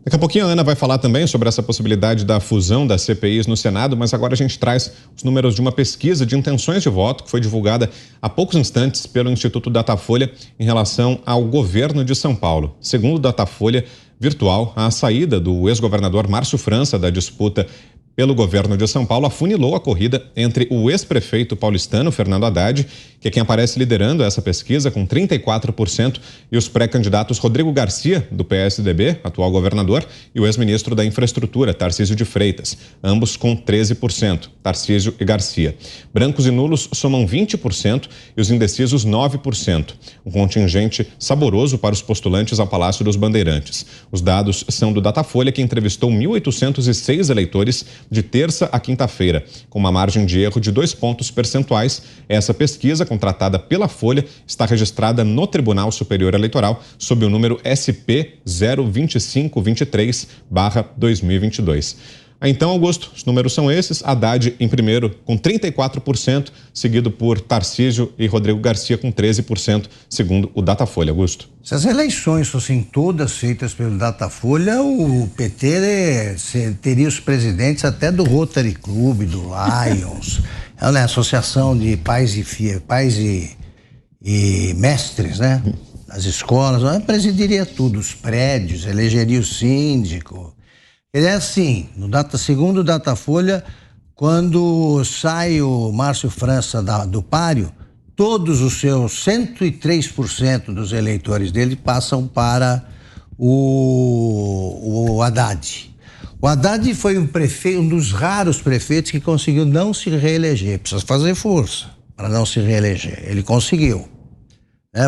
Daqui a pouquinho a Ana vai falar também sobre essa possibilidade da fusão das CPIs no Senado, mas agora a gente traz os números de uma pesquisa de intenções de voto que foi divulgada há poucos instantes pelo Instituto Datafolha em relação ao governo de São Paulo. Segundo o Datafolha Virtual, a saída do ex-governador Márcio França da disputa pelo governo de São Paulo afunilou a corrida entre o ex-prefeito paulistano Fernando Haddad, que é quem aparece liderando essa pesquisa com 34%, e os pré-candidatos Rodrigo Garcia, do PSDB, atual governador, e o ex-ministro da Infraestrutura, Tarcísio de Freitas, ambos com 13%, Tarcísio e Garcia. Brancos e nulos somam 20% e os indecisos 9%, um contingente saboroso para os postulantes ao Palácio dos Bandeirantes. Os dados são do Datafolha, que entrevistou 1.806 eleitores de terça a quinta-feira, com uma margem de erro de 2 pontos percentuais. Essa pesquisa, contratada pela Folha, está registrada no Tribunal Superior Eleitoral sob o número SP 02523/2022. Então, Augusto, os números são esses. Haddad em primeiro com 34%, seguido por Tarcísio e Rodrigo Garcia com 13%, segundo o Datafolha. Augusto. Se as eleições fossem todas feitas pelo Datafolha, o PT teria os presidentes até do Rotary Club, do Lions, a Associação de Pais e Mestres, né? As escolas, presidiria tudo, os prédios, elegeria o síndico. Ele é assim, segundo o Datafolha, quando sai o Márcio França do páreo, todos os seus 103% dos eleitores dele passam para o Haddad. O Haddad foi um dos raros prefeitos que conseguiu não se reeleger. Precisa fazer força para não se reeleger. Ele conseguiu.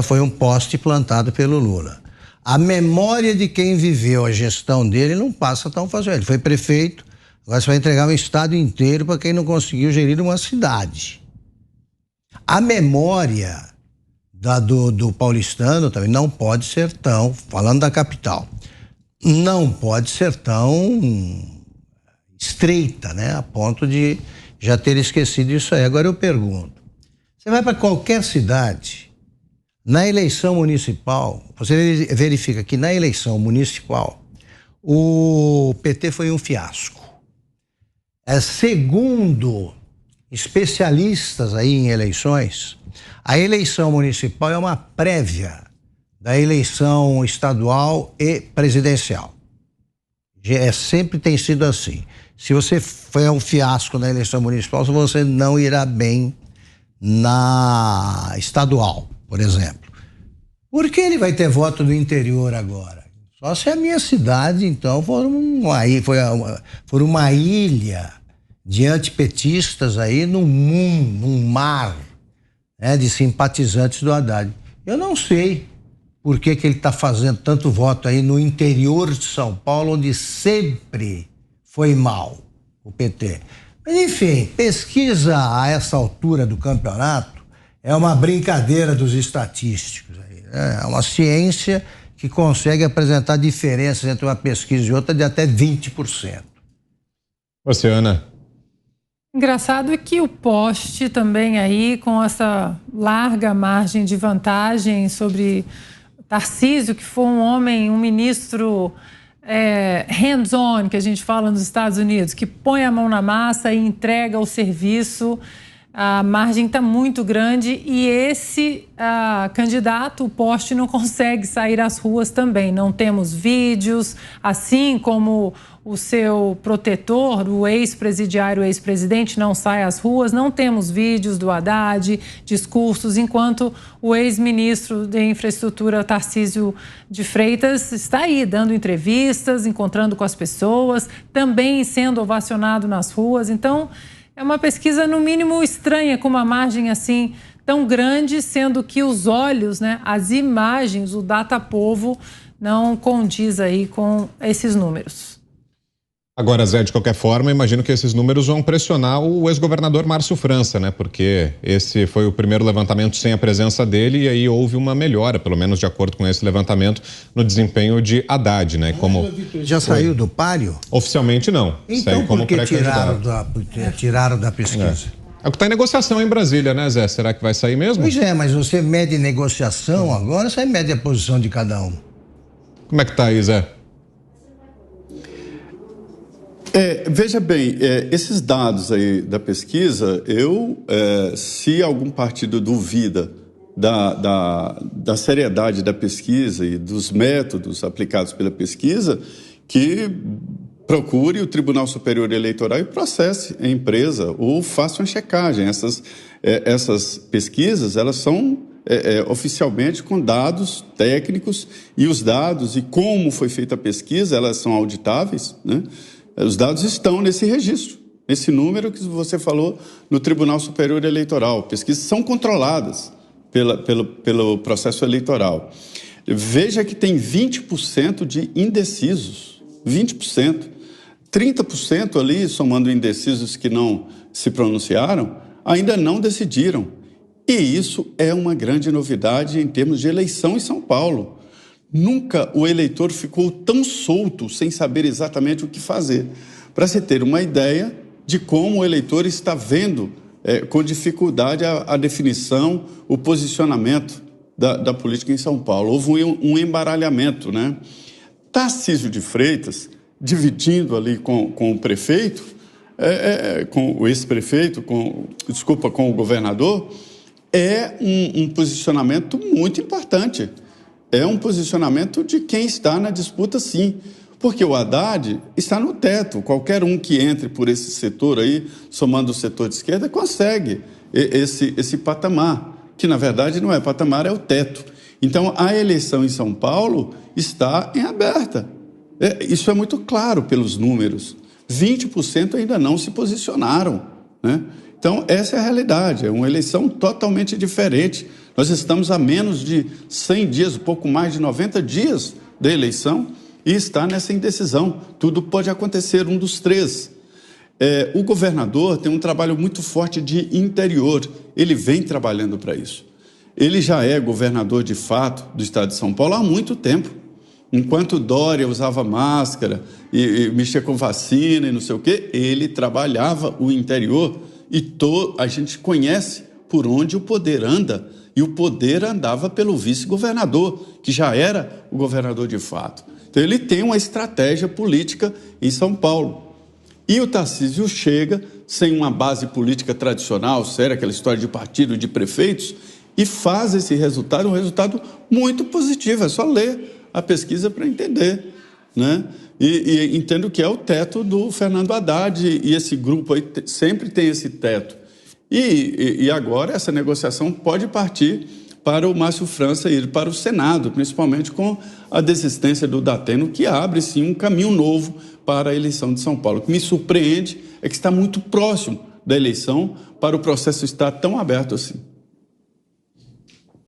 Foi um poste plantado pelo Lula. A memória de quem viveu a gestão dele não passa tão fácil. Ele foi prefeito, agora você vai entregar um estado inteiro para quem não conseguiu gerir uma cidade. A memória do paulistano também não pode ser tão, falando da capital, não pode ser tão estreita, né? A ponto de já ter esquecido isso aí. Agora eu pergunto, você vai para qualquer cidade, na eleição municipal, você verifica que na eleição municipal o PT foi um fiasco. Segundo especialistas aí em eleições, a eleição municipal é uma prévia da eleição estadual e presidencial. Sempre tem sido assim. Se você foi um fiasco na eleição municipal, você não irá bem na estadual, por exemplo. Por que ele vai ter voto do interior agora? Só se a minha cidade, então, for uma ilha de antipetistas aí num mar, né, de simpatizantes do Haddad. Eu não sei por que ele está fazendo tanto voto aí no interior de São Paulo, onde sempre foi mal o PT. Mas, enfim, pesquisa a essa altura do campeonato é uma brincadeira dos estatísticos. É uma ciência que consegue apresentar diferenças entre uma pesquisa e outra de até 20%. Você, Ana? Engraçado é que o poste também aí, com essa larga margem de vantagem sobre Tarcísio, que foi um ministro hands-on, que a gente fala nos Estados Unidos, que põe a mão na massa e entrega o serviço. A margem está muito grande e esse candidato, o poste, não consegue sair às ruas também. Não temos vídeos, assim como o seu protetor, o ex-presidiário, o ex-presidente, não sai às ruas. Não temos vídeos do Haddad, discursos, enquanto o ex-ministro de Infraestrutura, Tarcísio de Freitas, está aí dando entrevistas, encontrando com as pessoas, também sendo ovacionado nas ruas. Então, é uma pesquisa, no mínimo, estranha, com uma margem assim tão grande, sendo que os olhos, né, as imagens, o Datapovo não condiz aí com esses números. Agora, Zé, de qualquer forma, imagino que esses números vão pressionar o ex-governador Márcio França, né? Porque esse foi o primeiro levantamento sem a presença dele e aí houve uma melhora, pelo menos de acordo com esse levantamento, no desempenho de Haddad, né? Já saiu do páreo? Oficialmente não. Então saiu como por que tiraram da pesquisa? É o que está em negociação em Brasília, né, Zé? Será que vai sair mesmo? Pois é, mas você mede negociação agora, você mede a posição de cada um. Como é que tá aí, Zé? Veja bem, esses dados aí da pesquisa, se algum partido duvida da seriedade da pesquisa e dos métodos aplicados pela pesquisa, que procure o Tribunal Superior Eleitoral e processe a empresa ou faça uma checagem. Essas pesquisas, elas são oficialmente com dados técnicos, e os dados e como foi feita a pesquisa, elas são auditáveis, né? Os dados estão nesse registro, nesse número que você falou no Tribunal Superior Eleitoral. Pesquisas são controladas pelo processo eleitoral. Veja que tem 20% de indecisos, 20%. 30% ali, somando indecisos que não se pronunciaram, ainda não decidiram. E isso é uma grande novidade em termos de eleição em São Paulo. Nunca o eleitor ficou tão solto, sem saber exatamente o que fazer. Para se ter uma ideia de como o eleitor está vendo com dificuldade a definição, o posicionamento da política em São Paulo. Houve um embaralhamento, né? Tarcísio de Freitas, dividindo ali com o prefeito, com o ex-prefeito, com o governador, é um posicionamento muito importante. É um posicionamento de quem está na disputa, sim. Porque o Haddad está no teto. Qualquer um que entre por esse setor aí, somando o setor de esquerda, consegue esse patamar, que na verdade não é patamar, é o teto. Então, a eleição em São Paulo está em aberta. Isso é muito claro pelos números. 20% ainda não se posicionaram, né? Então, essa é a realidade. É uma eleição totalmente diferente. Nós estamos a menos de 100 dias, um pouco mais de 90 dias da eleição, e está nessa indecisão. Tudo pode acontecer, um dos três. O governador tem um trabalho muito forte de interior. Ele vem trabalhando para isso. Ele já é governador, de fato, do estado de São Paulo há muito tempo. Enquanto Dória usava máscara e mexia com vacina e não sei o quê, ele trabalhava o interior, e a gente conhece por onde o poder anda. E o poder andava pelo vice-governador, que já era o governador de fato. Então, ele tem uma estratégia política em São Paulo. E o Tarcísio chega sem uma base política tradicional, séria, aquela história de partido, de prefeitos, e faz esse resultado um resultado muito positivo. É só ler a pesquisa para entender, né? E entendo que é o teto do Fernando Haddad, e esse grupo aí sempre tem esse teto. E agora essa negociação pode partir para o Márcio França ir para o Senado, principalmente com a desistência do Dateno, que abre, sim, um caminho novo para a eleição de São Paulo. O que me surpreende é que está muito próximo da eleição para o processo estar tão aberto assim.